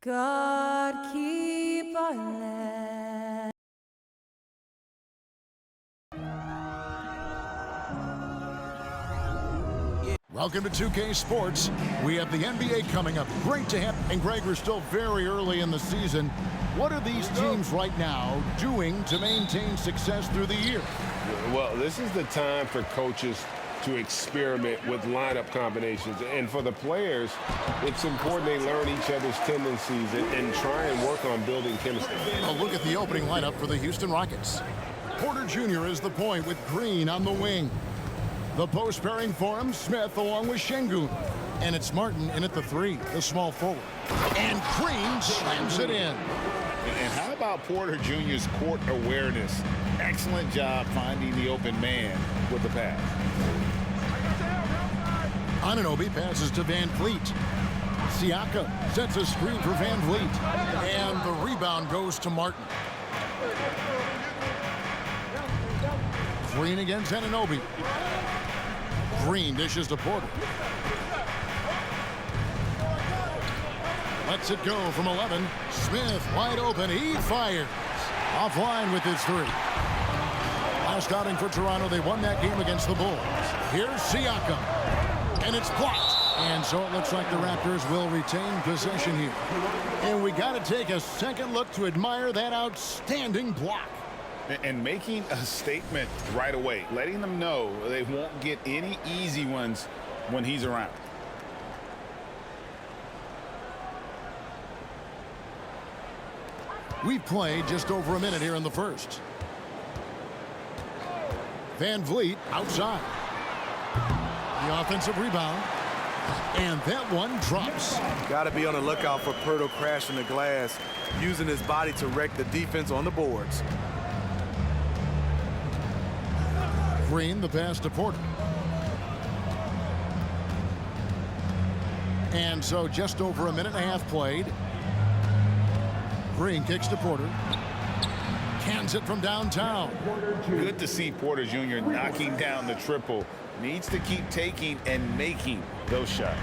God keep our land. Welcome to 2K Sports. We have the NBA coming up. Great to have. And Greg, we're still very early in the season. What are these teams right now doing to maintain success through the year? Well, this is the time for coaches to experiment with lineup combinations. And for the players, it's important they learn each other's tendencies and try and work on building chemistry. A look at the opening lineup for the Houston Rockets. Porter Jr. is the point with Green on the wing. The post pairing for him, Smith along with Şengün. And it's Martin in at the 3, the small forward. And Green slams it in. And how about Porter Jr.'s court awareness? Excellent job finding the open man with the pass. Anunoby passes to Van Vliet. Siakam sets a screen for Van Vliet. And the rebound goes to Martin. Green against Anunoby. Green dishes to Porter. Lets it go from 11. Smith wide open. He fires. Offline with his 3. Last outing for Toronto. They won that game against the Bulls. Here's Siakam. And it's blocked. And so it looks like the Raptors will retain possession here. And we got to take a second look to admire that outstanding block. And making a statement right away, letting them know they won't get any easy ones when he's around. We've played just over a minute here in the first. Van Vliet outside. The offensive rebound. And that one drops. Got to be on the lookout for Pirtle crashing the glass, using his body to wreck the defense on the boards. Green, the pass to Porter. And so just over a minute and a half played. Green kicks to Porter. Cans it from downtown. Good to see Porter Jr. knocking down the triple. Needs to keep taking and making those shots.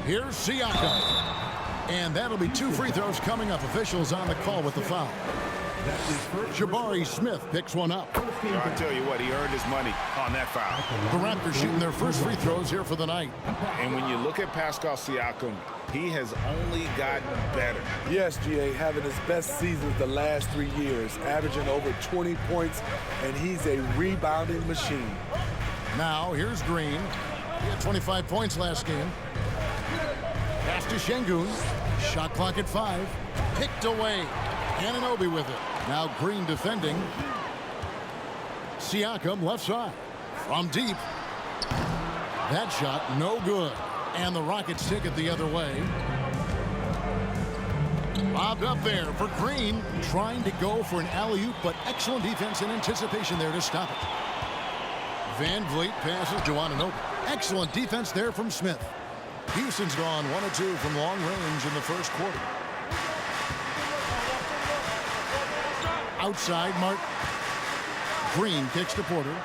Here's Siakam. And that'll be 2 free throws coming up. Officials on the call with the foul. Jabari Smith picks one up. I'll tell you what, he earned his money on that foul. The Raptors shooting their first free throws here for the night. And when you look at Pascal Siakam, he has only gotten better. Yes, GA, having his best seasons the last 3 years, averaging over 20 points, and he's a rebounding machine. Now, here's Green. He had 25 points last game. Pass to Şengün. Shot clock at 5. Picked away. Anunoby with it. Now Green defending. Siakam left side. From deep. That shot no good. And the Rockets take it the other way. Lobbed up there for Green. Trying to go for an alley-oop, but excellent defense and anticipation there to stop it. Van Vliet passes to Anunoby. Excellent defense there from Smith. Houston's gone 1 of 2 from long range in the first quarter. Outside, Martin. Green kicks to Porter.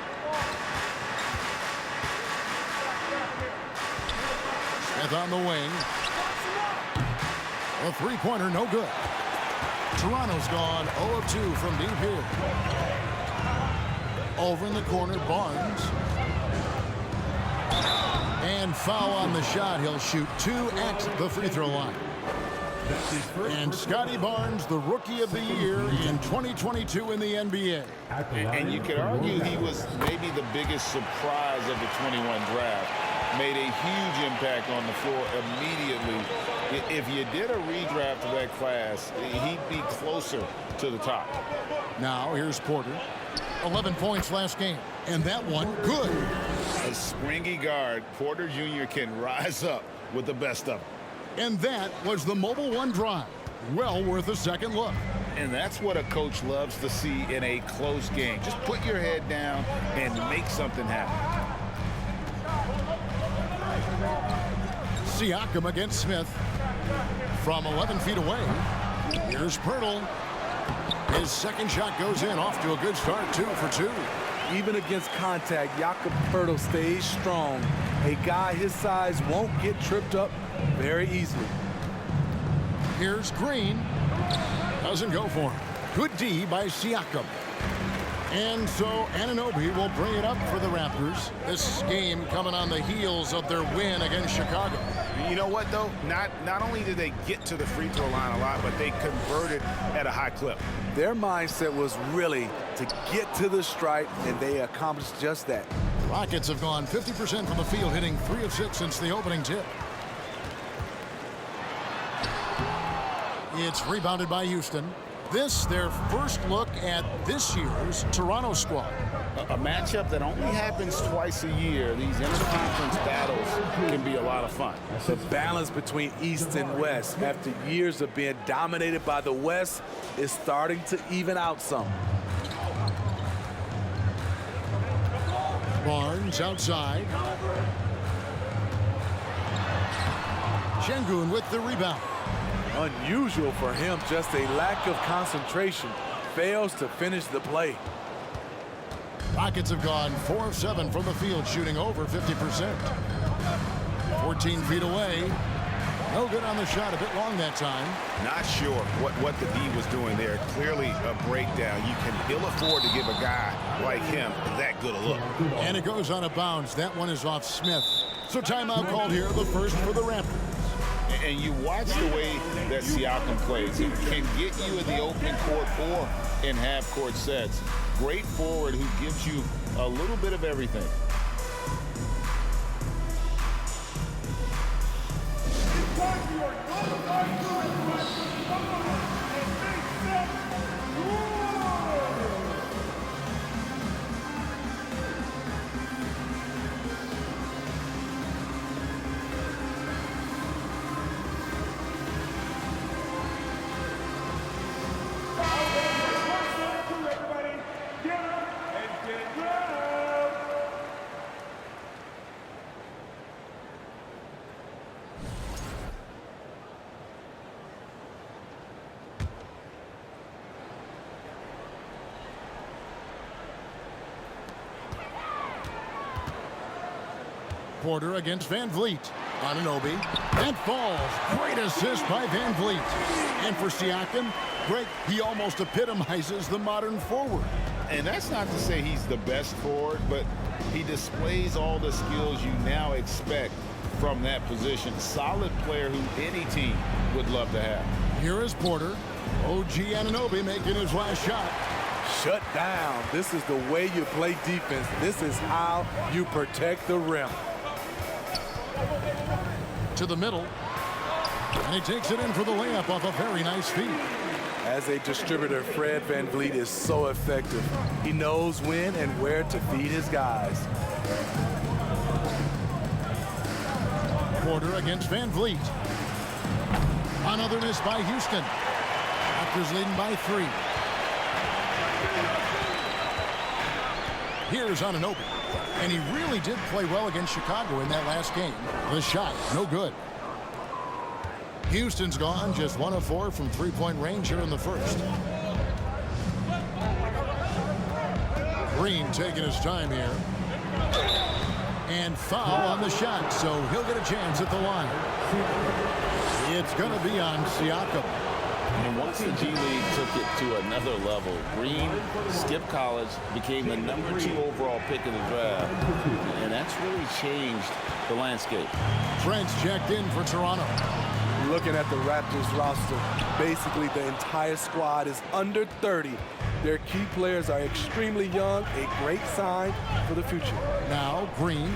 Smith on the wing. A three-pointer, no good. Toronto's gone 0 of 2 from deep here. Over in the corner, Barnes. And foul on the shot. He'll shoot 2 at the free throw line. And Scotty Barnes, the Rookie of the Year in 2022 in the NBA. And you could argue he was maybe the biggest surprise of the 21 draft. Made a huge impact on the floor immediately. If you did a redraft of that class, he'd be closer to the top. Now here's Porter. 11 points last game. And that one, good. A springy guard, Porter Jr. can rise up with the best of them. And that was the Mobile One drive. Well worth a second look. And that's what a coach loves to see in a close game. Just put your head down and make something happen. Siakam against Smith. From 11 feet away. Here's Pirtle. His second shot goes in, off to a good start, 2 for 2. Even against contact, Jakob Pirtle stays strong. A guy his size won't get tripped up very easily. Here's Green. Doesn't go for him. Good D by Siakam. And so Anunoby will bring it up for the Raptors. This game coming on the heels of their win against Chicago. You know what, though? Not only did they get to the free throw line a lot, but they converted at a high clip. Their mindset was really to get to the stripe, and they accomplished just that. Rockets have gone 50% from the field, hitting 3 of 6 since the opening tip. It's rebounded by Houston. This, their first look at this year's Toronto squad. A matchup that only happens twice a year. These interconference battles can be a lot of fun. The balance between East and West after years of being dominated by the West is starting to even out some. Barnes outside. Şengün with the rebound. Unusual for him, just a lack of concentration. Fails to finish the play. Rockets have gone 4 of 7 from the field, shooting over 50%. 14 feet away. No good on the shot, a bit long that time. Not sure what the D was doing there. Clearly a breakdown. You can ill afford to give a guy like him that good a look. And it goes on a bounce. That one is off Smith. So timeout called here, the first for the Raptors. And you watch the way that Siakam plays. It can get you in the open court or in half-court sets. Great forward who gives you a little bit of everything. Porter against Van Vliet. Anunoby. That falls. Great assist by Van Vliet. And for Siakam, Greg, he almost epitomizes the modern forward. And that's not to say he's the best forward, but he displays all the skills you now expect from that position. Solid player who any team would love to have. Here is Porter. OG Anunoby making his last shot. Shut down. This is the way you play defense. This is how you protect the rim. To the middle. And he takes it in for the layup off a very nice feed. As a distributor, Fred VanVleet is so effective. He knows when and where to feed his guys. Porter against Van Vliet. Another miss by Houston. Raptors leading by 3. Here's Anunoby. And he really did play well against Chicago in that last game. The shot, no good. Houston's gone just 1 of 4 from three-point range here in the first. Green taking his time here. And foul on the shot, so he'll get a chance at the line. It's going to be on Siakam. And once the G League took it to another level, Green skipped college, became the #2 overall pick in the draft, and that's really changed the landscape. Trent's checked in for Toronto. Looking at the Raptors roster, basically the entire squad is under 30. Their key players are extremely young, a great sign for the future. Now Green,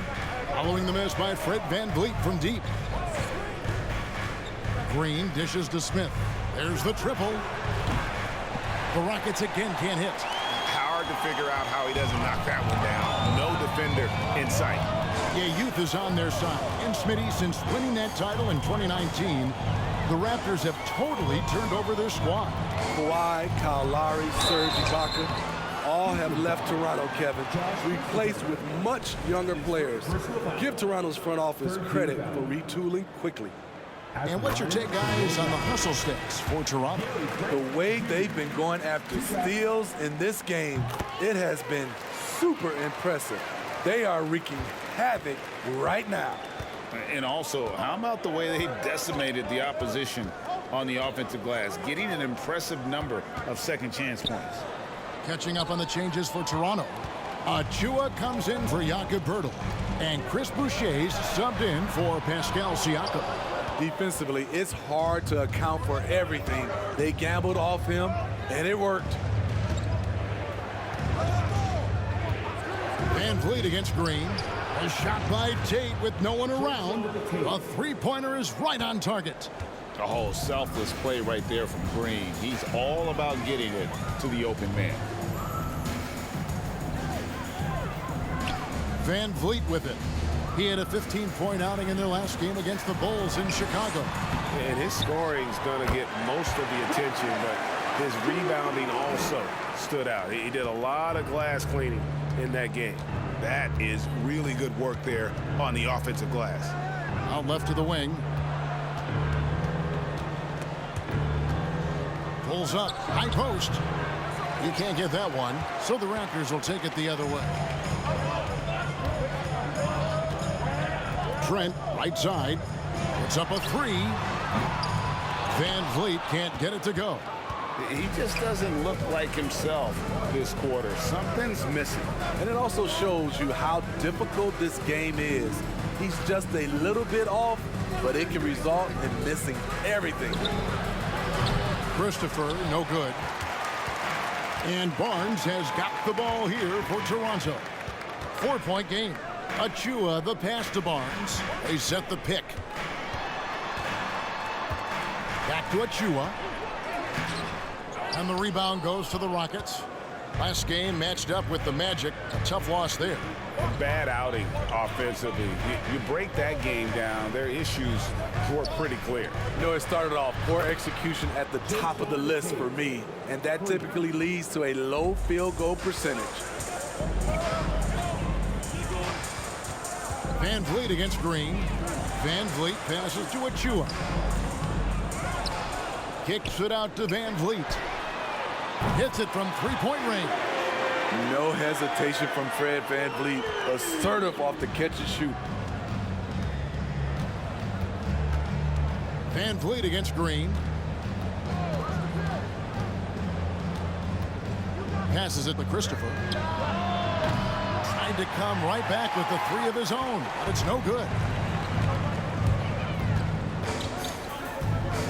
following the miss by Fred VanVleet from deep. Green dishes to Smith. There's the triple. The Rockets again can't hit. Hard to figure out how he doesn't knock that one down. No defender in sight. Yeah, youth is on their side. And Smitty, since winning that title in 2019, the Raptors have totally turned over their squad. Kawhi, Kyle Lowry, Serge Ibaka, all have left Toronto, Kevin, replaced with much younger players. Give Toronto's front office credit for retooling quickly. And what's your take, guys, on the hustle sticks for Toronto? The way they've been going after steals in this game, it has been super impressive. They are wreaking havoc right now. And also, how about the way they decimated the opposition on the offensive glass, getting an impressive number of second chance points. Catching up on the changes for Toronto. Achua comes in for Jakob Poeltl, and Chris Boucher's subbed in for Pascal Siakam. Defensively, it's hard to account for everything. They gambled off him, and it worked. Van Vliet against Green. A shot by Tate with no one around. A three-pointer is right on target. A whole selfless play right there from Green. He's all about getting it to the open man. Van Vliet with it. He had a 15-point outing in their last game against the Bulls in Chicago. And his scoring is going to get most of the attention, but his rebounding also stood out. He did a lot of glass cleaning in that game. That is really good work there on the offensive glass. Out left to the wing. Pulls up, high post. He can't get that one, so the Raptors will take it the other way. Trent, right side. It's up a three. Van Vliet can't get it to go. He just doesn't look like himself this quarter. Something's missing. And it also shows you how difficult this game is. He's just a little bit off, but it can result in missing everything. Christopher, no good. And Barnes has got the ball here for Toronto. 4-point game. Achua, the pass to Barnes. They set the pick. Back to Achua. And the rebound goes to the Rockets. Last game matched up with the Magic. A tough loss there. A bad outing offensively. You break that game down, their issues were pretty clear. You know, it started off poor execution at the top of the list for me, and that typically leads to a low field goal percentage. Van Vliet against Green. Van Vliet passes to Achua. Kicks it out to Van Vliet. Hits it from three-point range. No hesitation from Fred Van Vliet. Assertive off the catch and shoot. Van Vliet against Green. Passes it to Christopher. Tried to come right back with the three of his own, but it's no good.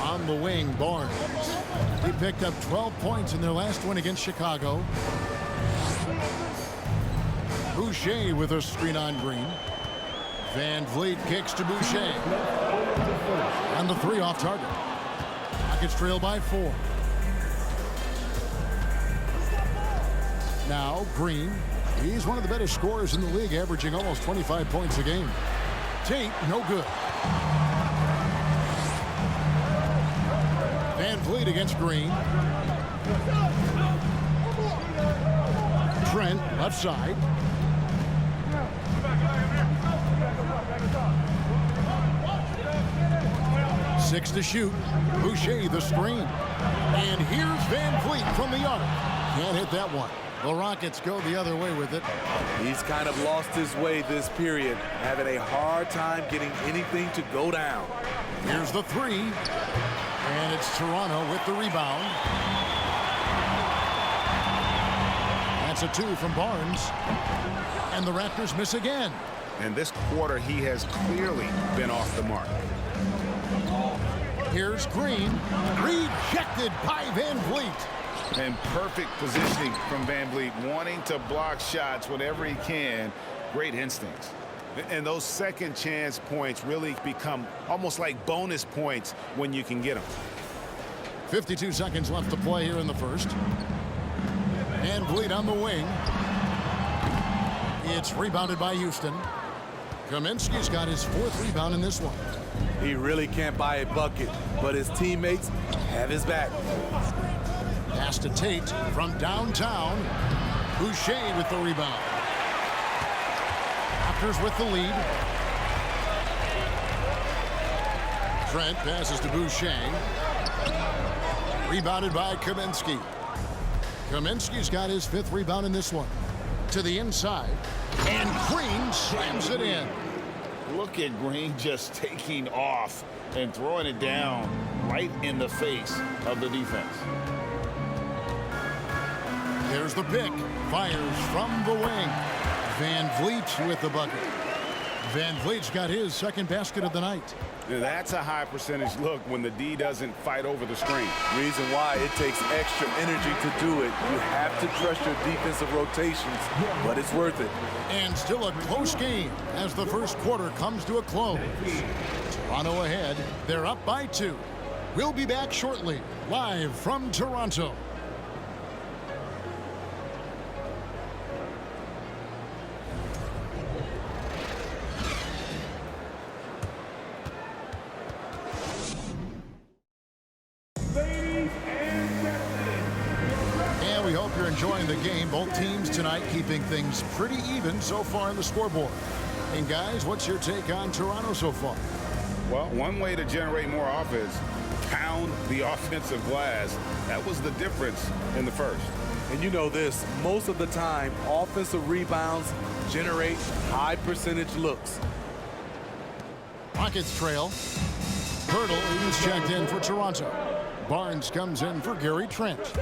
On the wing, Barnes. He picked up 12 points in their last win against Chicago. Boucher with a screen on Green. Van Vliet kicks to Boucher. And the three off target. Rockets trail by 4. Now Green. He's one of the better scorers in the league, averaging almost 25 points a game. Tate, no good. Van Vliet against Green. Trent, left side. Six to shoot. Boucher the screen. And here's Van Vliet from the arc. Can't hit that one. The Rockets go the other way with it. He's kind of lost his way this period, having a hard time getting anything to go down. Here's the three. And it's Toronto with the rebound. That's a 2 from Barnes. And the Raptors miss again. And this quarter, he has clearly been off the mark. Here's Green. Rejected by Van Vliet. And perfect positioning from Van Vliet, wanting to block shots whenever he can. Great instincts. And those second chance points really become almost like bonus points when you can get them. 52 seconds left to play here in the first. Van Vliet on the wing. It's rebounded by Houston. Kaminsky's got his 4th rebound in this one. He really can't buy a bucket, but his teammates have his back. Pass to Tate from downtown. Boucher with the rebound. Raptors with the lead. Trent passes to Boucher. Rebounded by Kaminsky. Kaminsky's got his 5th rebound in this one. To the inside. And Green slams it in. look at Green just taking off and throwing it down right in the face of the defense. There's the pick. Fires from the wing. Van Vliet with the bucket. Van Vliet's got his second basket of the night. Now, that's a high percentage look when the D doesn't fight over the screen. Reason why it takes extra energy to do it. You have to trust your defensive rotations, but it's worth it. And still a close game as the first quarter comes to a close. Toronto ahead. They're up by 2. We'll be back shortly, live from Toronto. We hope you're enjoying the game. Both teams tonight keeping things pretty even so far on the scoreboard. And guys, what's your take on Toronto so far? Well, one way to generate more offense, pound the offensive glass. That was the difference in the first. And you know this, most of the time, offensive rebounds generate high percentage looks. Rockets trail. Hurdle is checked in for Toronto. Barnes comes in for Gary Trent.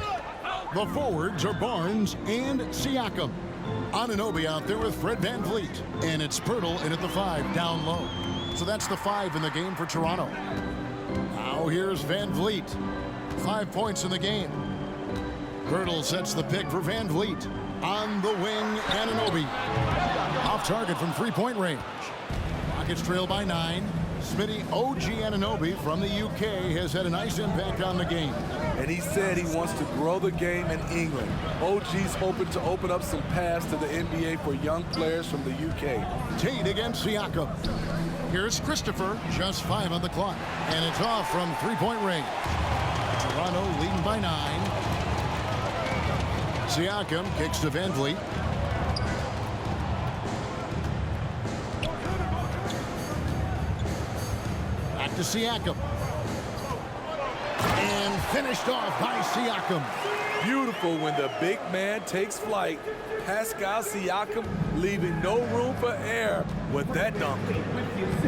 The forwards are Barnes and Siakam. Anunoby out there with Fred Van Vliet. And it's Pirtle in at the 5 down low. So that's the 5 in the game for Toronto. Now here's Van Vliet. 5 points in the game. Pirtle sets the pick for Van Vliet. On the wing, Anunoby. Off target from three-point range. Rockets trail by 9. Smitty OG Anunoby from the UK has had a nice impact on the game. And he said he wants to grow the game in England. OG's hoping to open up some paths to the NBA for young players from the UK. Tate against Siakam. Here's Christopher, just 5 on the clock. And it's off from three-point range. Toronto leading by 9. Siakam kicks to Van Vliet. Back to Siakam. And finished off by Siakam. Beautiful when the big man takes flight. Pascal Siakam leaving no room for error with that dunk.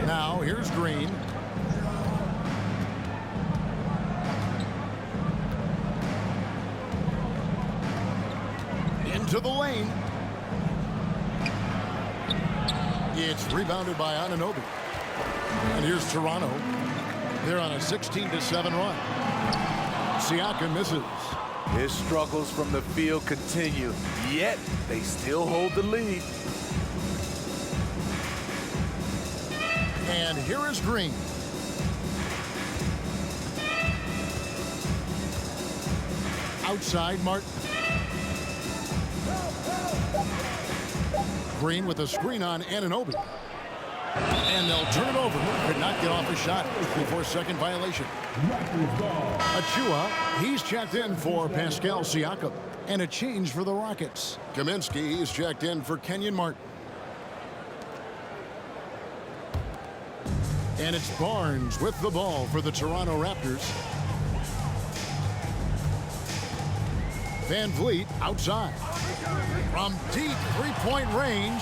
Now here's Green. Into the lane. It's rebounded by Anunoby. And here's Toronto. They're on a 16-7 run. Siakam misses. His struggles from the field continue, yet they still hold the lead. And here is Green. Outside Martin. Green with a screen on Anunoby. And they'll turn it over. Could not get off a shot before second violation. Achua, he's checked in for Pascal Siakam. And a change for the Rockets. Kaminsky is checked in for Kenyon Martin. And it's Barnes with the ball for the Toronto Raptors. Van Vliet outside. From deep three-point range.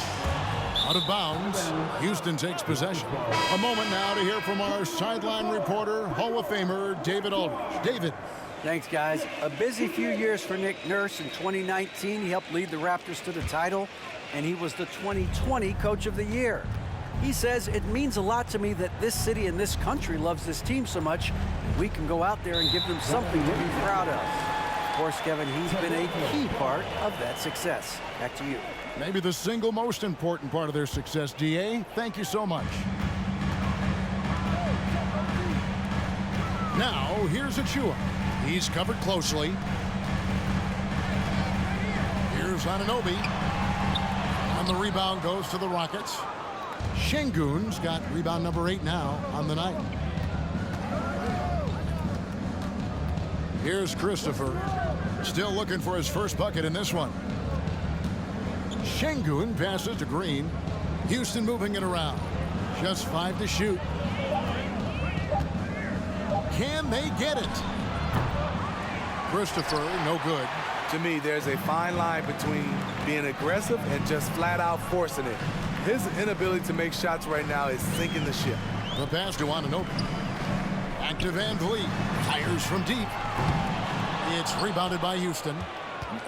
Out of bounds. Houston takes possession. A moment now to hear from our sideline reporter, Hall of Famer David Aldridge. David. Thanks, guys. A busy few years for Nick Nurse. In 2019, he helped lead the Raptors to the title, and he was the 2020 Coach of the Year. He says, it means a lot to me that this city and this country loves this team so much, and we can go out there and give them something to be proud of. Of course, Kevin, he's been a key part of that success. Back to you. Maybe the single most important part of their success, D.A. Thank you so much. Now, here's Achua. He's covered closely. Here's Anunoby. And the rebound goes to the Rockets. Şengün's got rebound number 8 now on the night. Here's Christopher. Still looking for his first bucket in this one. Şengün passes to Green. Houston moving it around. Just 5 to shoot. Can they get it? Christopher, no good. To me, there's a fine line between being aggressive and just flat out forcing it. His inability to make shots right now is sinking the ship. The pass to Anunoby. Back to Van Vliet. Fires from deep. It's rebounded by Houston.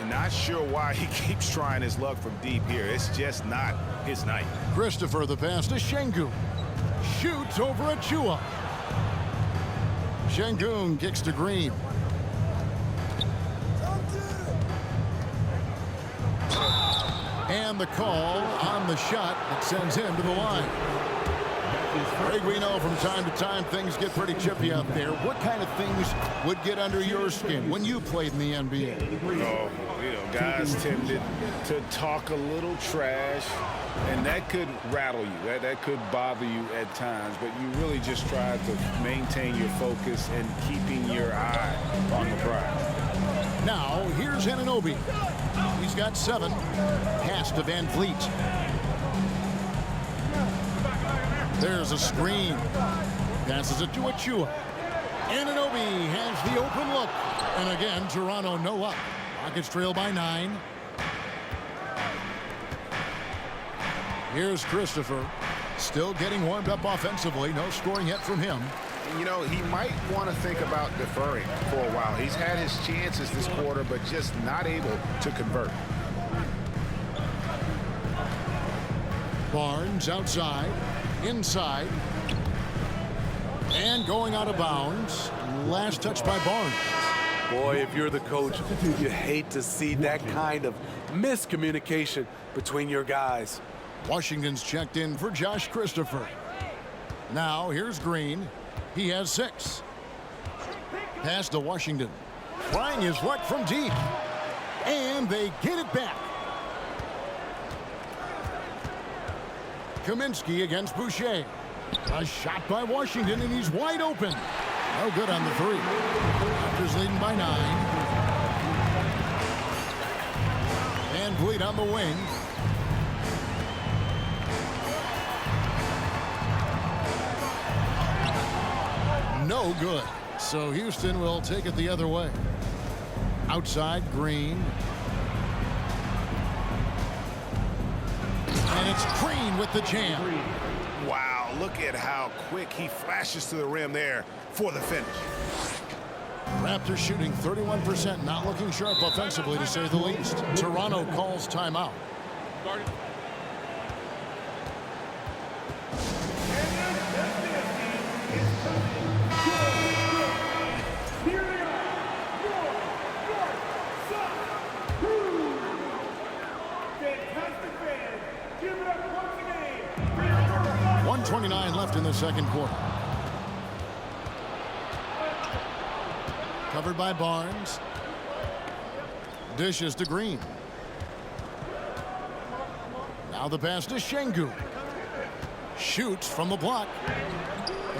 Not sure why he keeps trying his luck from deep here. It's just not his night. Christopher, the pass to Şengün. Shoots over Achua. Şengün kicks to Green. And the call on the shot that sends him to the line. Greg, we know from time to time things get pretty chippy out there. What kind of things would get under your skin when you played in the NBA? Oh, guys tended to talk a little trash, and that could rattle you. That could bother you at times, but you really just try to maintain your focus and keeping your eye on the prize. Now, here's Anunoby. He's got 7. Pass to Van Vliet. There's a screen. Passes it to Achua. Anunoby has the open look. And again, Toronto no up. Rockets trail by 9. Here's Christopher. Still getting warmed up offensively. No scoring yet from him. He might want to think about deferring for a while. He's had his chances this quarter, but just not able to convert. Barnes outside, inside, and going out of bounds. Last touch by Barnes. Boy, if you're the coach, you hate to see that kind of miscommunication between your guys. Washington's checked in for Josh Christopher. Now here's Green. He has 6. Pass to Washington. Trying his luck from deep. And they get it back. Kaminsky against Boucher. A shot by Washington, and he's wide open. No good on the 3. Raptors leading by 9. Van Vliet on the wing. No good. So Houston will take it the other way. Outside, Green. And it's Green with the jam. Wow, look at how quick he flashes to the rim there for the finish. Raptors shooting 31%, not looking sharp offensively, to say the least. Toronto calls timeout. Give it up once again. 1:29 left in the second quarter. Covered by Barnes. Dishes to Green. Now the pass to Şengün. Shoots from the block.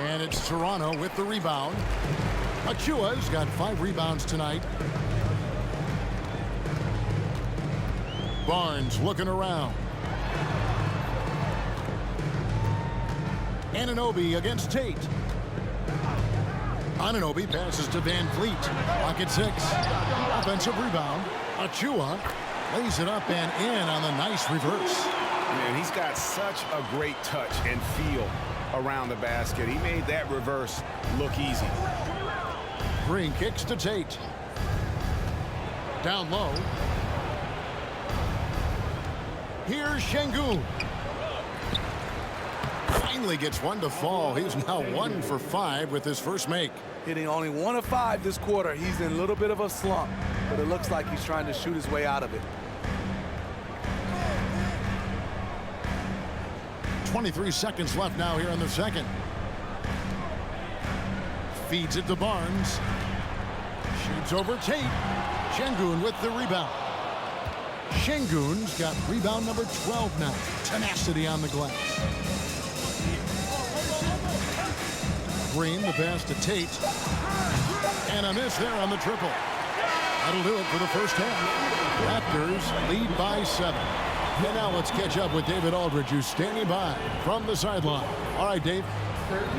And it's Toronto with the rebound. Achua's got 5 rebounds tonight. Barnes looking around. Anunoby against Tate. Anunoby passes to Van Vliet. Rocket 6. Offensive rebound. Achua lays it up and in on the nice reverse. Man, he's got such a great touch and feel around the basket. He made that reverse look easy. Green kicks to Tate. Down low. Here's Şengün. Finally gets one to fall. He's now 1 for 5 with his first make. Hitting only 1 of 5 this quarter. He's in a little bit of a slump, but it looks like he's trying to shoot his way out of it. 23 seconds left now here in the second. Feeds it to Barnes. Shoots over Tate. Şengün with the rebound. Şengün's got rebound number 12 now. Tenacity on the glass. Green, the pass to Tate. And a miss there on the triple. That'll do it for the first half. Raptors lead by 7. And now let's catch up with David Aldridge, who's standing by from the sideline. All right, Dave.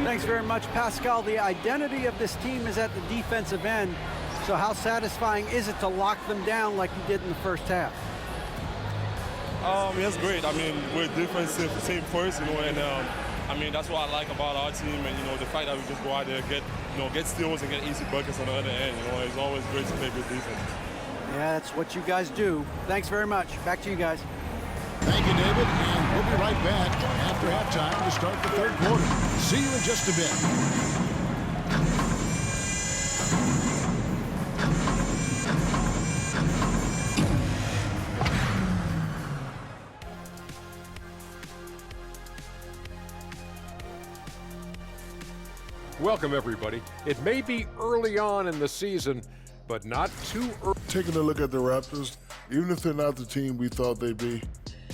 Thanks very much, Pascal. The identity of this team is at the defensive end. So how satisfying is it to lock them down like you did in the first half? It's great. I mean, we're defensive team first, and I mean, that's what I like about our team, and the fact that we just go out there, get steals and get easy buckets on the other end. It's always great to play good defense. Yeah, that's what you guys do. Thanks very much. Back to you guys. Thank you, David, and we'll be right back after halftime to start the third quarter. See you in just a bit. Welcome, everybody. It may be early on in the season, but not too early. Taking a look at the Raptors, even if they're not the team we thought they'd be,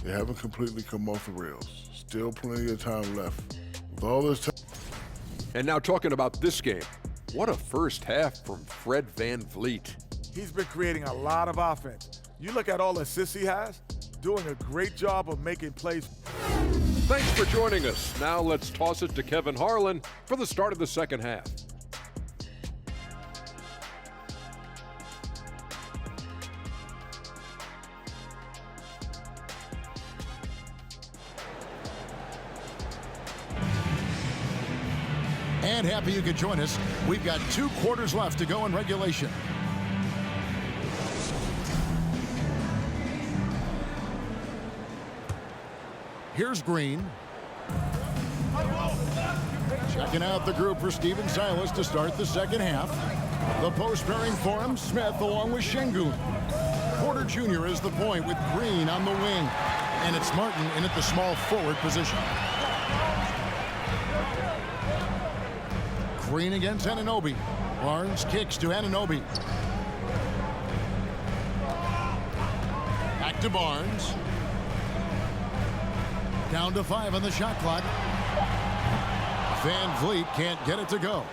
they haven't completely come off the rails. Still plenty of time left. With all this time. And now talking about this game, what a first half from Fred VanVleet. He's been creating a lot of offense. You look at all the assists he has, doing a great job of making plays. Thanks for joining us. Now let's toss it to Kevin Harlan for the start of the second half. And happy you could join us. We've got 2 quarters left to go in regulation. Here's Green. Checking out the group for Steven Silas to start the second half. The post pairing for him, Smith along with Şengün. Porter Jr. is the point with Green on the wing. And it's Martin in at the small forward position. Green against Anunoby. Barnes kicks to Anunoby. Back to Barnes. Down to 5 on the shot clock. VanVleet can't get it to go.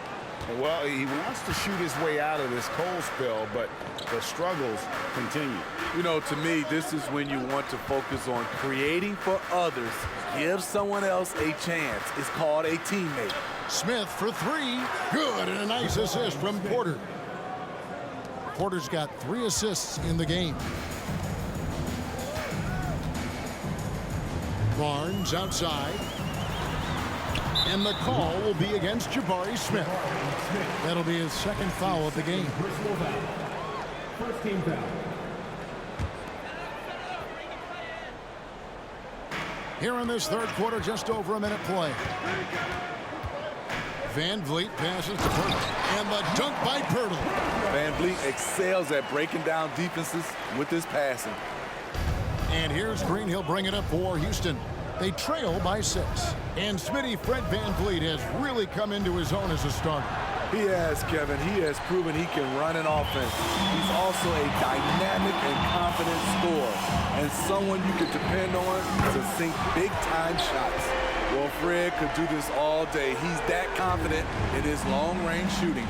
Well, he wants to shoot his way out of this cold spell, but the struggles continue. To me, this is when you want to focus on creating for others. Give someone else a chance. It's called a teammate. Smith for 3. Good, and a nice assist from Porter. Porter's got 3 assists in the game. Barnes outside. And the call will be against Jabari Smith. That'll be his second foul of the game. First team foul. Here in this third quarter, just over a minute play. VanVleet passes to Pirtle. And the dunk by Pirtle. VanVleet excels at breaking down defenses with his passing. And here's Green. He'll bring it up for Houston. They trail by 6. And Smitty, Fred VanVleet has really come into his own as a starter. He has, Kevin. He has proven he can run an offense. He's also a dynamic and confident scorer, and someone you can depend on to sink big-time shots. Well, Fred could do this all day. He's that confident in his long-range shooting.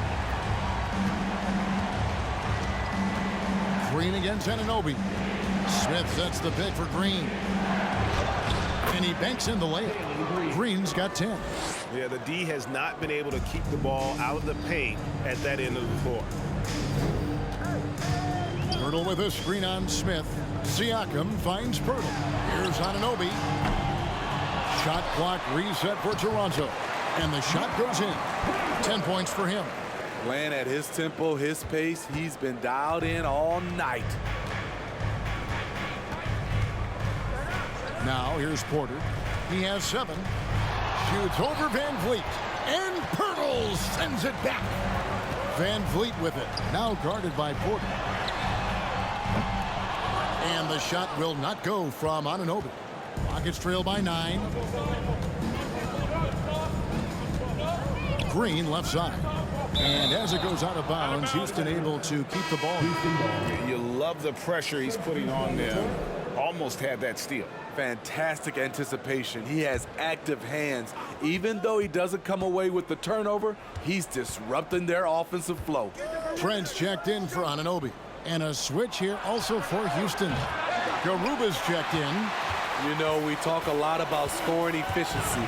Green against Anunoby. Smith sets the pick for Green. And he banks in the layup. Green's got 10. Yeah, the D has not been able to keep the ball out of the paint at that end of the floor. Pirtle with a screen on Smith. Siakam finds Pirtle. Here's Anunoby. Shot clock reset for Toronto. And the shot goes in. 10 points for him. Playing at his tempo, his pace. He's been dialed in all night. Now here's Porter. He has 7. Shoots over VanVleet. And Pirtle sends it back. VanVleet with it. Now guarded by Porter. And the shot will not go from Anunoby. Rockets trail by 9. Green left side. And as it goes out of bounds, Houston able to keep the ball. You love the pressure he's putting on them. Almost had that steal. Fantastic anticipation. He has active hands. Even though he doesn't come away with the turnover, he's disrupting their offensive flow. Trent's checked in for Anunoby. And a switch here also for Houston. Garuba's checked in. We talk a lot about scoring efficiency.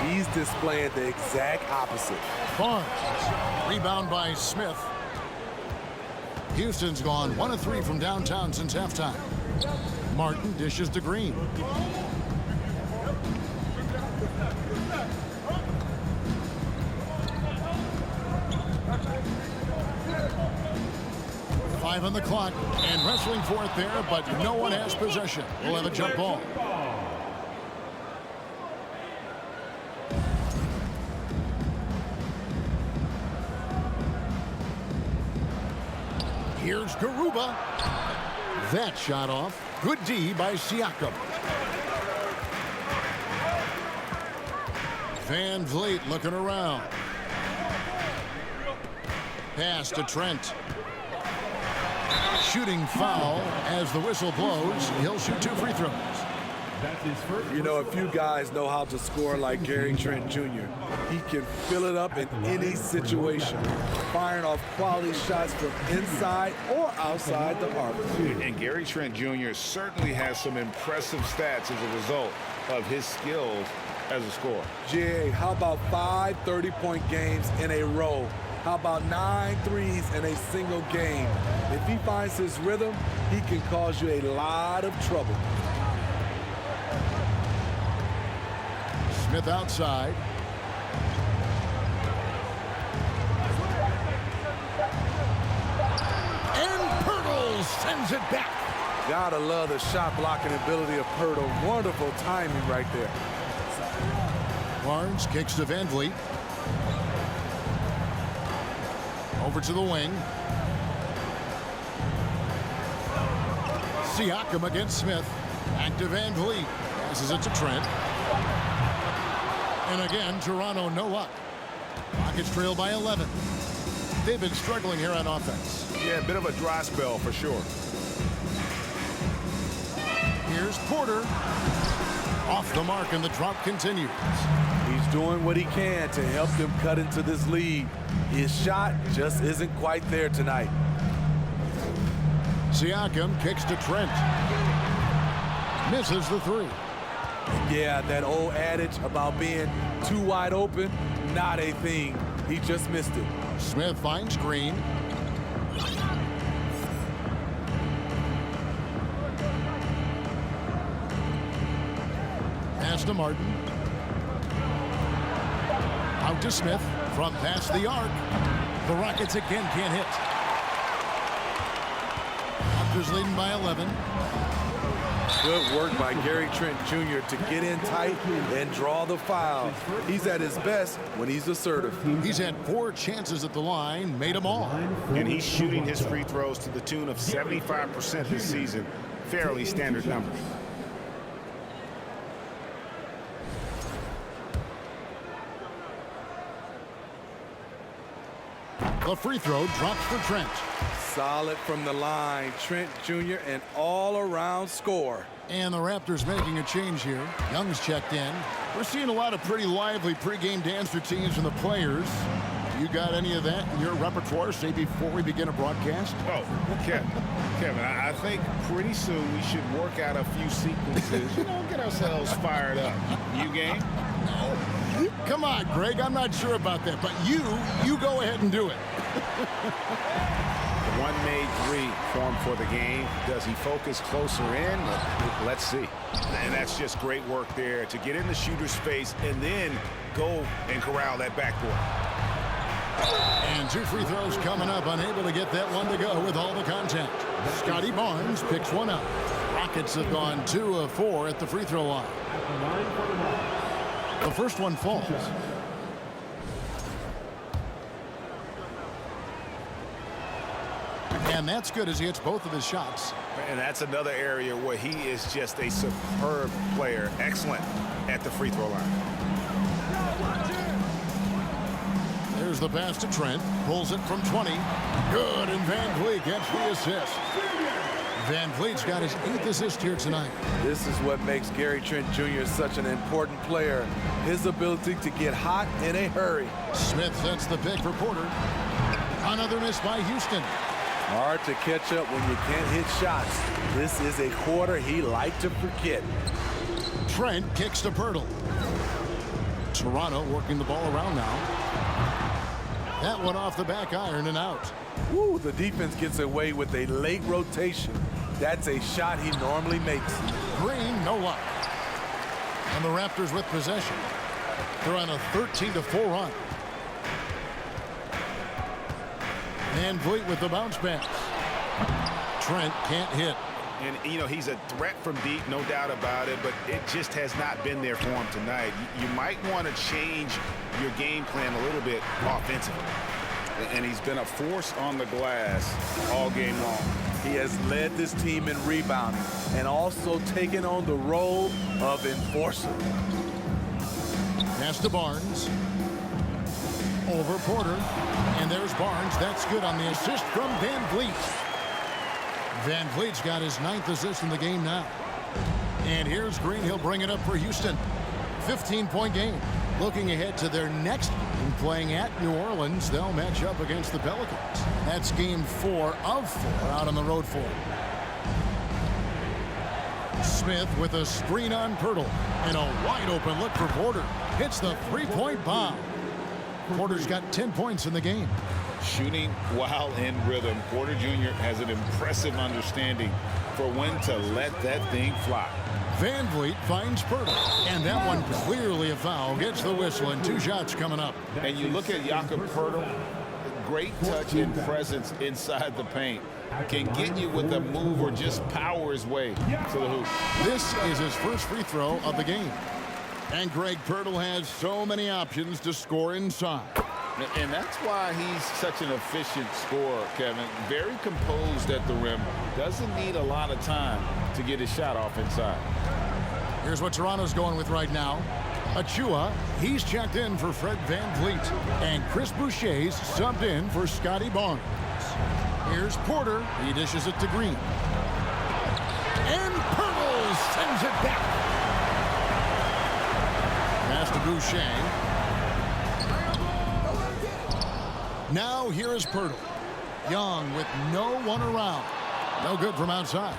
He's displaying the exact opposite. Barnes. Rebound by Smith. Houston's gone 1 of 3 from downtown since halftime. Martin dishes to Green. Five on the clock, and wrestling for it there, but no one has possession. We'll have a jump ball. Here's Garuba. That shot off. Good D by Siakam. Van Vliet looking around. Pass to Trent. Shooting foul as the whistle blows. He'll shoot 2 free throws. You know, a few guys know how to score like Gary Trent Jr. He can fill it up in any situation, firing off quality shots from inside or outside the arc. And Gary Trent Jr. certainly has some impressive stats as a result of his skills as a scorer. Jay, how about 5 30-point games in a row? How about 9 threes in a single game? If he finds his rhythm, he can cause you a lot of trouble. Smith outside. And Pirtle sends it back. Gotta love the shot blocking ability of Pirtle. Wonderful timing right there. Barnes kicks to Van Vliet. Over to the wing. Siakam against Smith. Back to Van Vliet. Passes it to Trent. And again, Toronto no luck. Rockets trail by 11. They've been struggling here on offense. Yeah, a bit of a dry spell for sure. Here's Porter. Off the mark, and the drop continues. He's doing what he can to help them cut into this lead. His shot just isn't quite there tonight. Siakam kicks to Trent. Misses the 3. Yeah, that old adage about being too wide open, not a thing. He just missed it. Smith finds Green. Pass to Martin. Out to Smith from past the arc. The Rockets again can't hit. Raptors leading by 11. Good work by Gary Trent Jr. to get in tight and draw the foul. He's at his best when he's assertive. He's had 4 chances at the line, made them all. And he's shooting his free throws to the tune of 75% this season. Fairly standard number. The free throw drops for Trent. Solid from the line. Trent Jr. an all-around scorer. And the Raptors making a change here. Young's checked in. We're seeing a lot of pretty lively pregame dance routines from the players. You got any of that in your repertoire, say, before we begin a broadcast? Oh, Kevin, I think pretty soon we should work out a few sequences, get ourselves fired up. You game? Come on, Greg, I'm not sure about that, but you go ahead and do it. One made 3 formed for the game. Does he focus closer in? Let's see. And that's just great work there to get in the shooter's space and then go and corral that backboard. And 2 free throws coming up, unable to get that one to go with all the contact. Scotty Barnes picks one up. Rockets have gone 2 of 4 at the free throw line. The first one falls. And that's good as he hits both of his shots. And that's another area where he is just a superb player. Excellent at the free throw line. There's the pass to Trent. Pulls it from 20. Good, and Van Vliet gets the assist. Van Vliet's got his 8th assist here tonight. This is what makes Gary Trent Jr. such an important player. His ability to get hot in a hurry. Smith sets the pick for Porter. Another miss by Houston. Hard to catch up when you can't hit shots. This is a quarter he liked to forget. Trent kicks to Pirtle. Toronto working the ball around now. That one off the back iron and out. Woo, the defense gets away with a late rotation. That's a shot he normally makes. Green, no luck. And the Raptors with possession. They're on a 13-4 run. Van Vliet with the bounce pass. Trent can't hit. And, you know, he's a threat from deep, no doubt about it, but it just has not been there for him tonight. You might want to change your game plan a little bit offensively. And he's been a force on the glass all game long. He has led this team in rebounding and also taken on the role of enforcer. Pass to Barnes. Over Porter. And there's Barnes. That's good on the assist from Van Vliet. Van Vliet's got his 9th assist in the game now. And here's Green. He'll bring it up for Houston. 15-point game. Looking ahead to their next game, playing at New Orleans. They'll match up against the Pelicans. That's game 4 of 4 out on the road for them. Smith with a screen on Pirtle. And a wide open look for Porter. Hits the three-point bomb. Porter's got 10 points in the game. Shooting while in rhythm. Porter Jr. has an impressive understanding for when to let that thing fly. Van Vliet finds Pirtle. And that one clearly a foul. Gets the whistle and 2 shots coming up. And you look at Jakob Pirtle, great touch and presence inside the paint. Can get you with a move or just power his way to the hoop. This is his first free throw of the game. And Greg Pirtle has so many options to score inside. And that's why he's such an efficient scorer, Kevin. Very composed at the rim. Doesn't need a lot of time to get his shot off inside. Here's what Toronto's going with right now. Achua, he's checked in for Fred Van Vliet. And Chris Boucher's subbed in for Scotty Barnes. Here's Porter. He dishes it to Green. And Pirtle sends it back. Pass to Boucher. Now here is Pirtle. Young with no one around. No good from outside.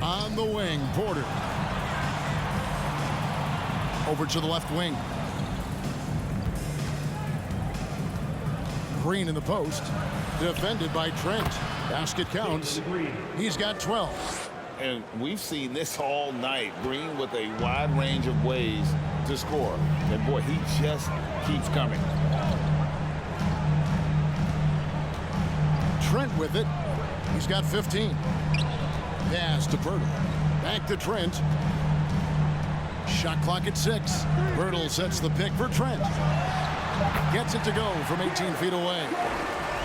On the wing, Porter. Over to the left wing. Green in the post. Defended by Trent. Basket counts. He's got 12. And we've seen this all night. Green with a wide range of ways to score. And boy, he just keeps coming. Trent with it. He's got 15. Pass to Pirtle. Back to Trent. Shot clock at 6. Pirtle sets the pick for Trent. Gets it to go from 18 feet away.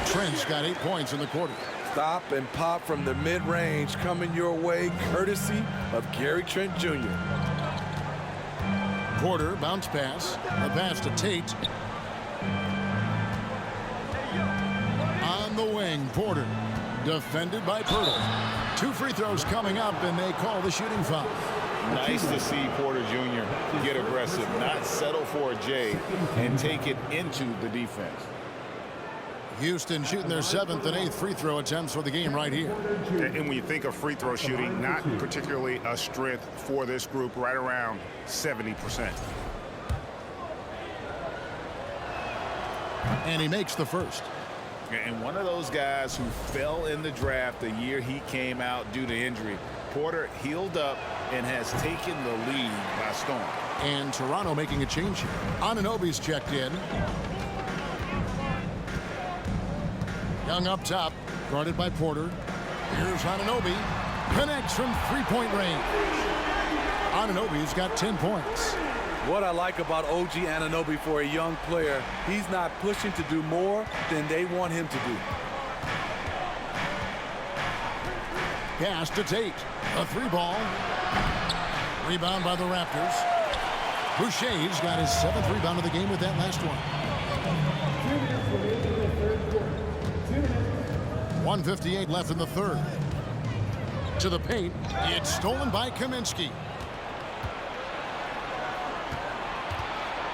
Trent's got 8 points in the quarter. Stop and pop from the mid-range coming your way, courtesy of Gary Trent Jr. Porter, bounce pass. A pass to Tate. On the wing, Porter. Defended by Pirtle. 2 free throws coming up, and they call the shooting foul. Nice to see Porter Jr. get aggressive, not settle for a J, and take it into the defense. Houston shooting their 7th and 8th free throw attempts for the game right here. And when you think of free throw shooting, not particularly a strength for this group, right around 70%. And he makes the first. And one of those guys who fell in the draft the year he came out due to injury. Porter healed up and has taken the lead by storm. And Toronto making a change here. Anunoby's checked in. Young up top, guarded by Porter. Here's Anunoby. Connects from three-point range. Anunoby's got 10 points. What I like about OG Anunoby for a young player, he's not pushing to do more than they want him to do. Pass to Tate. A 3-ball. Rebound by the Raptors. Boucher's got his 7th rebound of the game with that last one. 1:58 left in the third. To the paint. It's stolen by Kaminsky.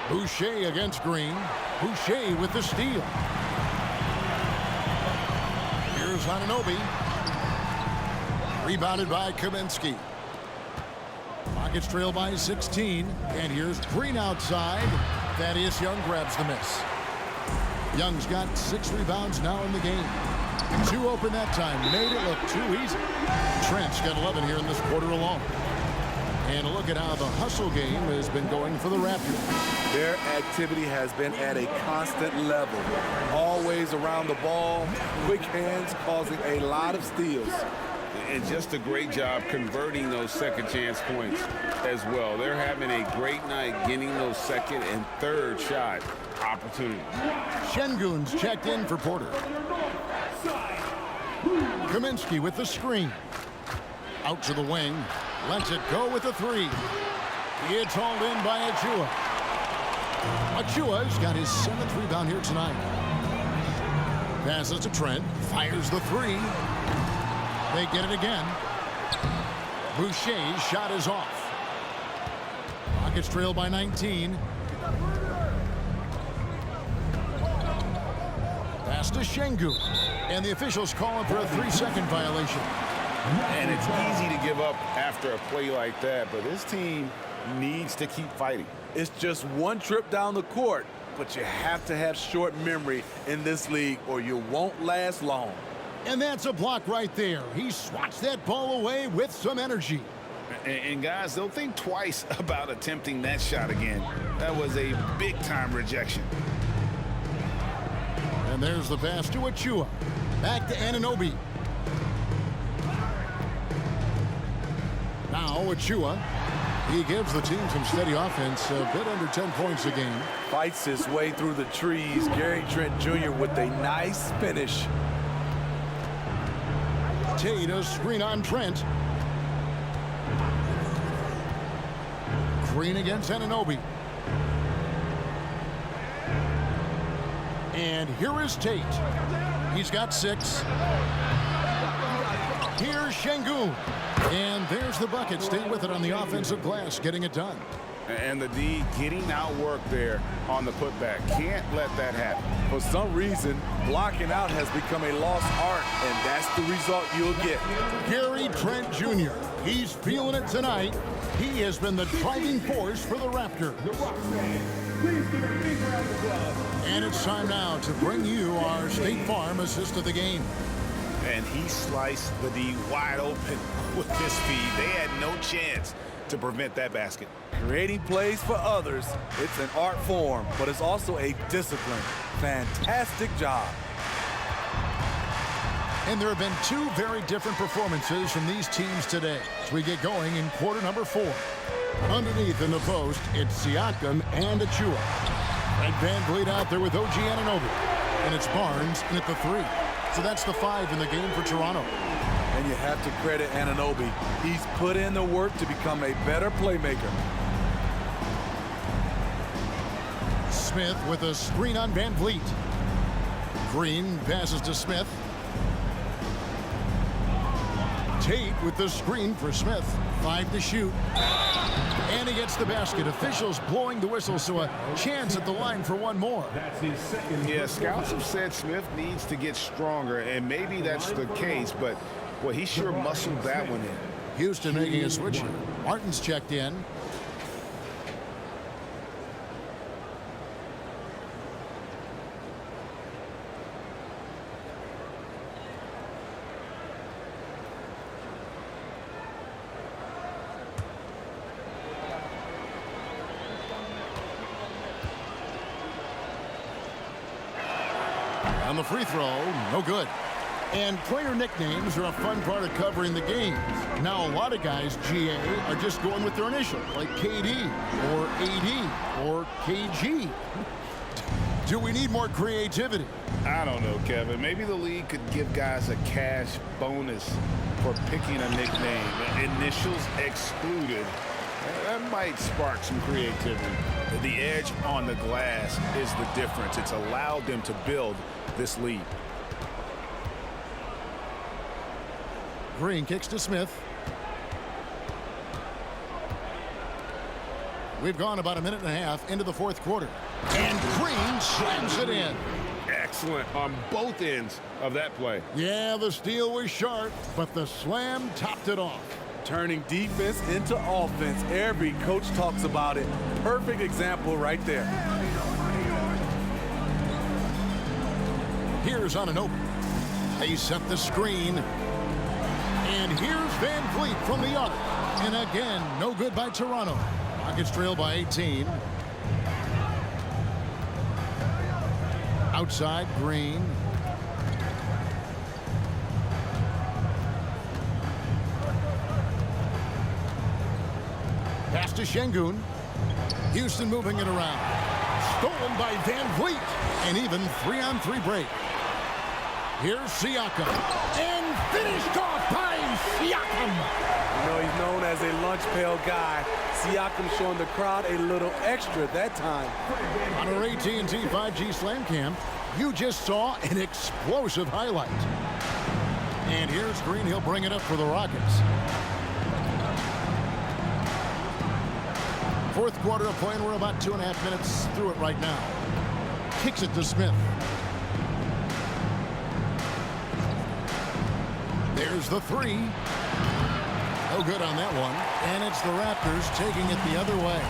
Boucher against Green. Boucher with the steal. Here's Anunoby. Rebounded by Kaminsky. Rockets trail by 16. And here's Green outside. Thaddeus Young grabs the miss. Young's got 6 rebounds now in the game. 2 open that time. Made it look too easy. Trent's got 11 here in this quarter alone. And a look at how the hustle game has been going for the Raptors. Their activity has been at a constant level. Always around the ball, quick hands causing a lot of steals. And just a great job converting those second chance points as well. They're having a great night getting those second and third shot opportunities. Şengün's checked in for Porter. Kaminsky with the screen. Out to the wing. Lets it go with a 3. It's hauled in by Achua. Achua's got his 7th rebound here tonight. Passes to Trent. Fires the 3. They get it again. Boucher's shot is off. Rockets trail by 19. Pass to Şengün. And the officials calling for a 3-second violation. And it's easy to give up after a play like that, but this team needs to keep fighting. It's just one trip down the court, but you have to have short memory in this league or you won't last long. And that's a block right there. He swats that ball away with some energy. And guys, they'll think twice about attempting that shot again. That was a big-time rejection. And there's the pass to Achua. Back to Anunoby. Now Achua. He gives the team some steady offense, a bit under 10 points a game. Fights his way through the trees. Gary Trent Jr. with a nice finish. Tate a screen on Trent. Green against Anunoby. And here is Tate. He's got 6. Here's Şengün. And there's the bucket. Stay with it on the offensive glass, getting it done. And the D getting outworked there on the putback. Can't let that happen. For some reason, blocking out has become a lost art, and that's the result you'll get. Gary Trent Jr. He's feeling it tonight. He has been the driving force for the Raptors. And it's time now to bring you our State Farm assist of the game. And he sliced the D wide open with his speed. They had no chance to prevent that basket. Creating plays for others, it's an art form, but it's also a discipline. Fantastic job. And there have been 2 very different performances from these teams today as we get going in quarter number 4. Underneath in the post, it's Siakam and Achua. Fred VanVleet out there with OG Anunoby. And it's Barnes in at the 3. So that's the 5 in the game for Toronto. And you have to credit Anunoby. He's put in the work to become a better playmaker. Smith with a screen on VanVleet. Green passes to Smith. Tate with the screen for Smith. 5 to shoot. And he gets the basket. Officials blowing the whistle, so a chance at the line for one more. Yeah, scouts have said Smith needs to get stronger, and maybe that's the case, but well, he sure muscled that one in. Houston making a switch here. Martin's checked in. On the free throw, no good. And player nicknames are a fun part of covering the games. Now, a lot of guys, GA, are just going with their initial, like KD or AD or KG. Do we need more creativity? I don't know, Kevin. Maybe the league could give guys a cash bonus for picking a nickname. Initials excluded. That might spark some creativity. The edge on the glass is the difference. It's allowed them to build this lead. Green kicks to Smith. We've gone about a minute and a half into the 4th quarter. And Green slams it in. Excellent on both ends of that play. Yeah, the steal was sharp, but the slam topped it off. Turning defense into offense. Every coach talks about it. Perfect example right there. Here's Anunoby. They set the screen. And here's Van Vliet from the arc. And again, no good by Toronto. Rockets trail by 18. Outside, Green. Pass to Şengün. Houston moving it around. Stolen by Van Vliet. And even 3-on-3 break. Here's Siakam. And finished off by Siakam. You know, he's known as a lunch pail guy. Siakam showing the crowd a little extra that time. On our AT&T 5G Slam Cam, you just saw an explosive highlight. And here's Green. He'll bring it up for the Rockets. Fourth quarter of play, and we're about 2.5 minutes through it right now. Kicks it to Smith. There's the three. No good on that one. And it's the Raptors taking it the other way.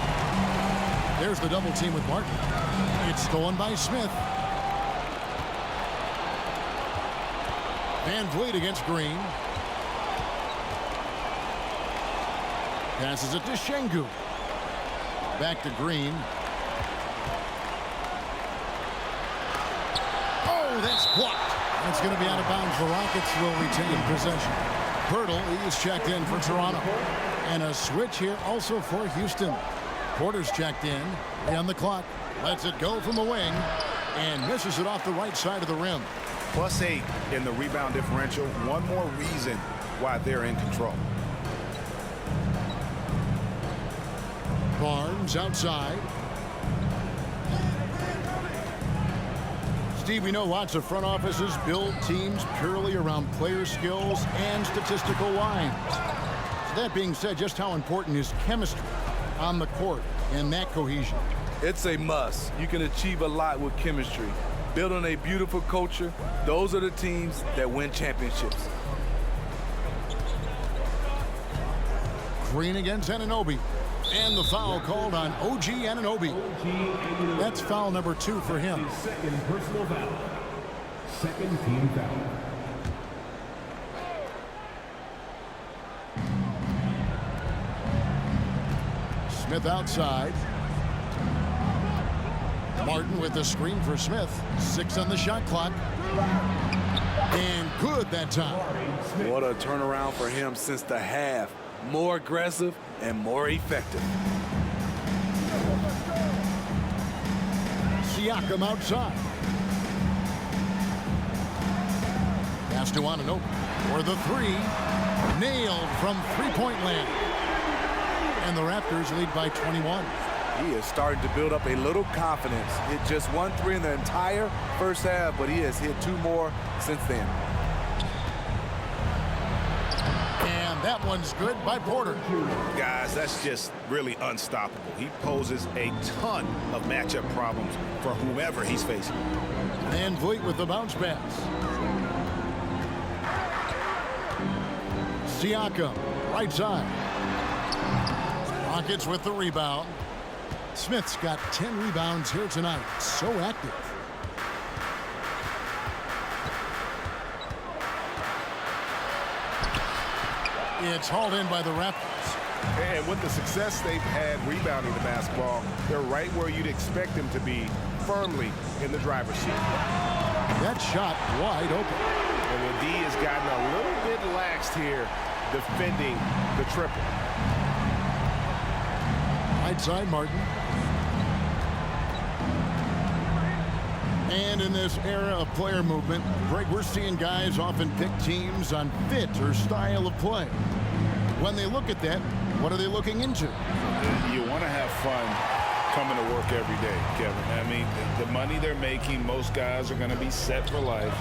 There's the double team with Martin. It's stolen by Smith. Van Vliet against Green. Passes it to Şengün. Back to Green. Oh, that's blocked. It's going to be out of bounds. The Rockets will retain possession. Pirtle, he is checked in for Toronto. And a switch here also for Houston. Porter's checked in. 3 on the clock. Lets it go from the wing. And misses it off the right side of the rim. +8 in the rebound differential. One more reason why they're in control. Barnes outside. Steve, we know lots of front offices build teams purely around player skills and statistical lines. So that being said, just how important is chemistry on the court and that cohesion? It's a must. You can achieve a lot with chemistry. Building a beautiful culture, those are the teams that win championships. Green against Anunoby. And the foul called on OG Anunoby. That's foul number 2 for him. His second personal foul. Second team foul. Smith outside. Martin with the screen for Smith. 6 on the shot clock. And good that time. What a turnaround for him since the half. More aggressive and more effective. Siakam outside. Pass to Anunoby for the 3. Nailed from three-point land. And the Raptors lead by 21. He is starting to build up a little confidence. Hit just 1 3 in the entire first half, but he has hit 2 more since then. And that one's good by Porter. Guys, that's just really unstoppable. He poses a ton of matchup problems for whomever he's facing. Van Vliet with the bounce pass. Siakam, right side. Rockets with the rebound. Smith's got 10 rebounds here tonight. So active. It's hauled in by the Raptors. And with the success they've had rebounding the basketball, they're right where you'd expect them to be, firmly in the driver's seat. That shot wide open. And the D has gotten a little bit laxed here defending the triple. Right side, Martin. And in this era of player movement, Greg, we're seeing guys often pick teams on fit or style of play. When they look at that, what are they looking into? You want to have fun coming to work every day, Kevin. I mean, the money they're making, most guys are going to be set for life.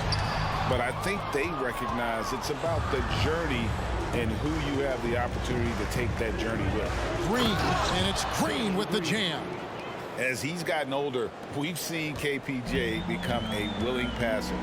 But I think they recognize it's about the journey and who you have the opportunity to take that journey with. Green, and it's Green with the jam. As he's gotten older, we've seen KPJ become a willing passer.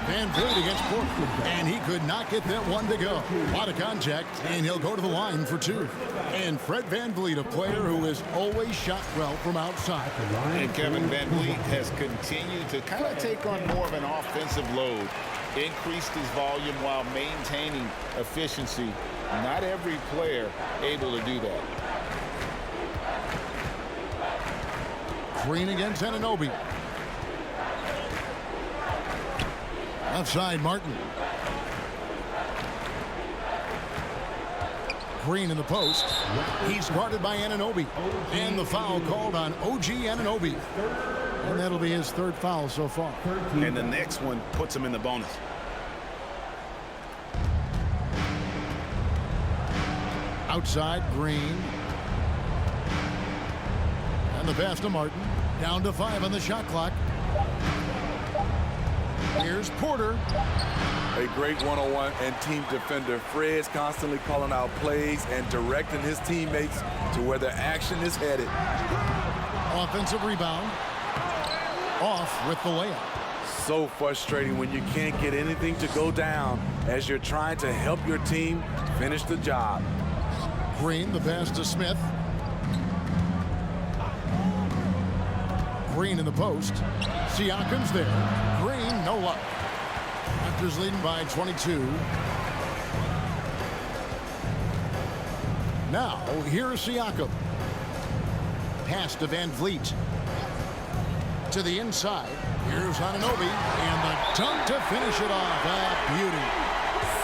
Van Vliet against Porter. And he could not get that one to go. A lot of contact, and he'll go to the line for two. And Fred Van Vliet, a player who has always shot well from outside. And Kevin Van Vliet has continued to kind of take on more of an offensive load. Increased his volume while maintaining efficiency. Not every player able to do that. Green against Anunoby. Left side, Martin. Green in the post. He's guarded by Anunoby. And the foul called on OG Anunoby. And that'll be his third foul so far. And the next one puts him in the bonus. Outside, Green. And the pass to Martin. Down to 5 on the shot clock. Here's Porter. A great one-on-one and team defender. Fred's constantly calling out plays and directing his teammates to where their action is headed. Offensive rebound. Off with the layup. So frustrating when you can't get anything to go down as you're trying to help your team finish the job. Green, the pass to Smith. Green in the post. Siakam's there. Green, no luck. Raptors leading by 22. Now, here's Siakam. Pass to Van Vliet. To the inside. Here's Anunoby. And the dunk to finish it off. A beauty.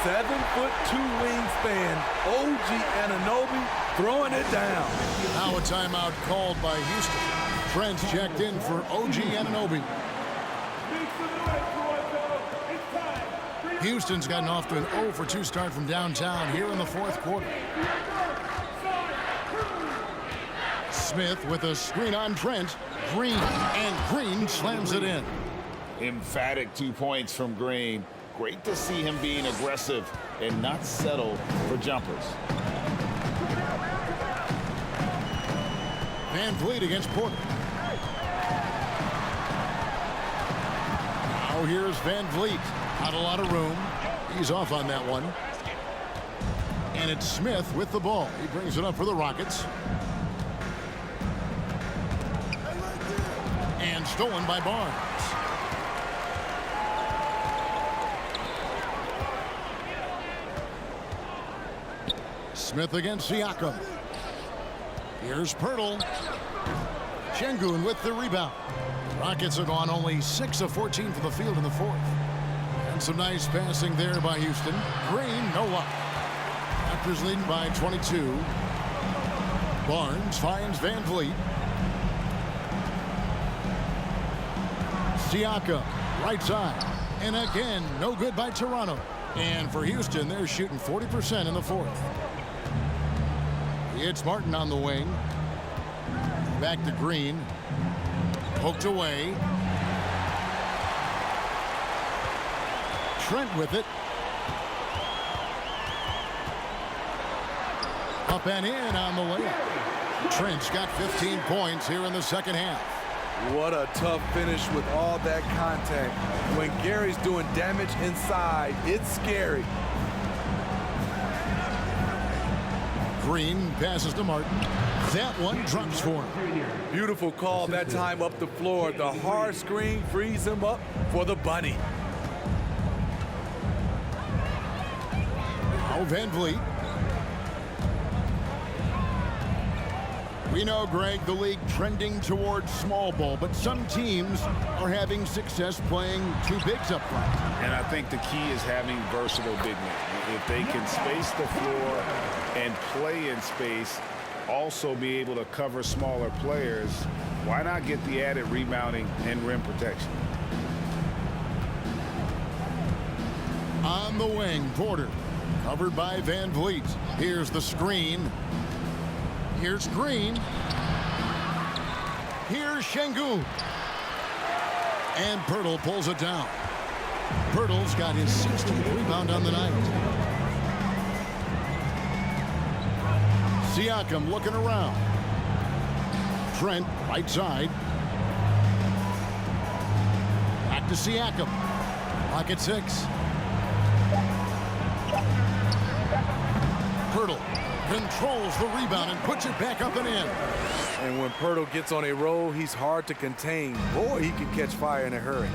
7'2" wingspan. OG Anunoby throwing it down. Now a timeout called by Houston. Trent's checked in for OG Anunoby. Houston's gotten off to an 0 for 2 start from downtown here in the fourth quarter. Smith with a screen on Trent. Green, and Green slams it in. Emphatic 2 points from Green. Great to see him being aggressive and not settle for jumpers. Van Vliet against Porter. Now here's Van Vliet. Not a lot of room. He's off on that one. And it's Smith with the ball. He brings it up for the Rockets. And stolen by Barnes. Smith against Siakam. Here's Pirtle. Şengün with the rebound. Rockets have gone only 6 of 14 from the field in the fourth. And some nice passing there by Houston. Green, no luck. Raptors leading by 22. Barnes finds Van Vliet. Siakam, right side. And again, no good by Toronto. And for Houston, they're shooting 40% in the fourth. It's Martin on the wing. Back to Green. Poked away. Trent with it. Up and in on the layup. Trent's got 15 points here in the second half. What a tough finish with all that contact. When Gary's doing damage inside, it's scary. Green passes to Martin. That one drops for him. Beautiful call that time up the floor. The hard screen frees him up for the bunny. Now Van Vliet. We know, Greg, the league trending towards small ball, but some teams are having success playing two bigs up front. And I think the key is having versatile big men. If they can space the floor and play in space, also be able to cover smaller players, why not get the added rebounding and rim protection? On the wing, Porter, covered by Van Vliet. Here's the screen. Here's Green. Here's Şengün. And Pirtle pulls it down. Pirtle's got his 16th rebound on the night. Siakam looking around. Trent, right side. Back to Siakam. Clock at 6. Pirtle controls the rebound and puts it back up and in. And when Pirtle gets on a roll, he's hard to contain. Boy, he can catch fire in a hurry.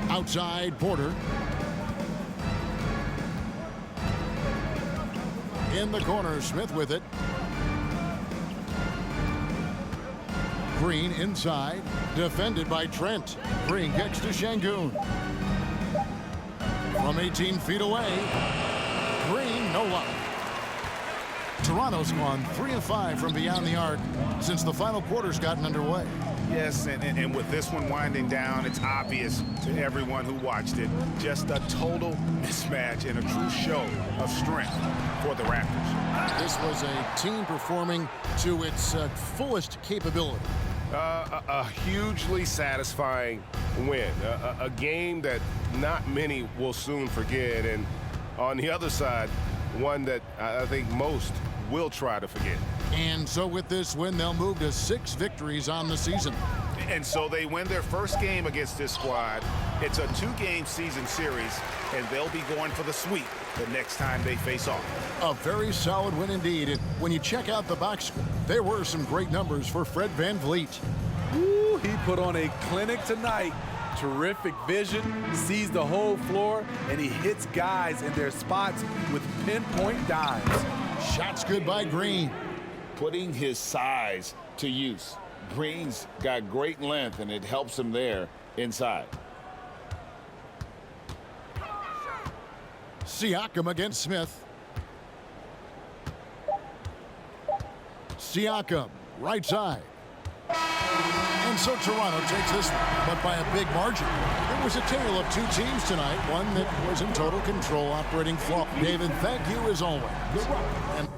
Outside Porter. In the corner, Smith with it. Green inside, defended by Trent. Green kicks to Şengün. From 18 feet away, Green, no luck. Toronto's gone 3 of 5 from beyond the arc since the final quarter's gotten underway. Yes, and with this one winding down, it's obvious to everyone who watched it. Just a total mismatch and a true show of strength for the Raptors. This was a team performing to its fullest capability. A hugely satisfying win. A game that not many will soon forget. And on the other side, one that I think most will try to forget. And so with this win, they'll move to 6 victories on the season. And so they win their first game against this squad. It's a 2-game season series, and they'll be going for the sweep the next time they face off. A very solid win indeed. And when you check out the box score, there were some great numbers for Fred VanVleet. Ooh, he put on a clinic tonight. Terrific vision, sees the whole floor, and he hits guys in their spots with pinpoint dimes. Shots good by Green. Putting his size to use. Green's got great length, and it helps him there inside. Siakam against Smith. Siakam, right side. And so Toronto takes this, but by a big margin. It was a tale of 2 teams tonight, one that was in total control, operating flaw. David, thank you as always. And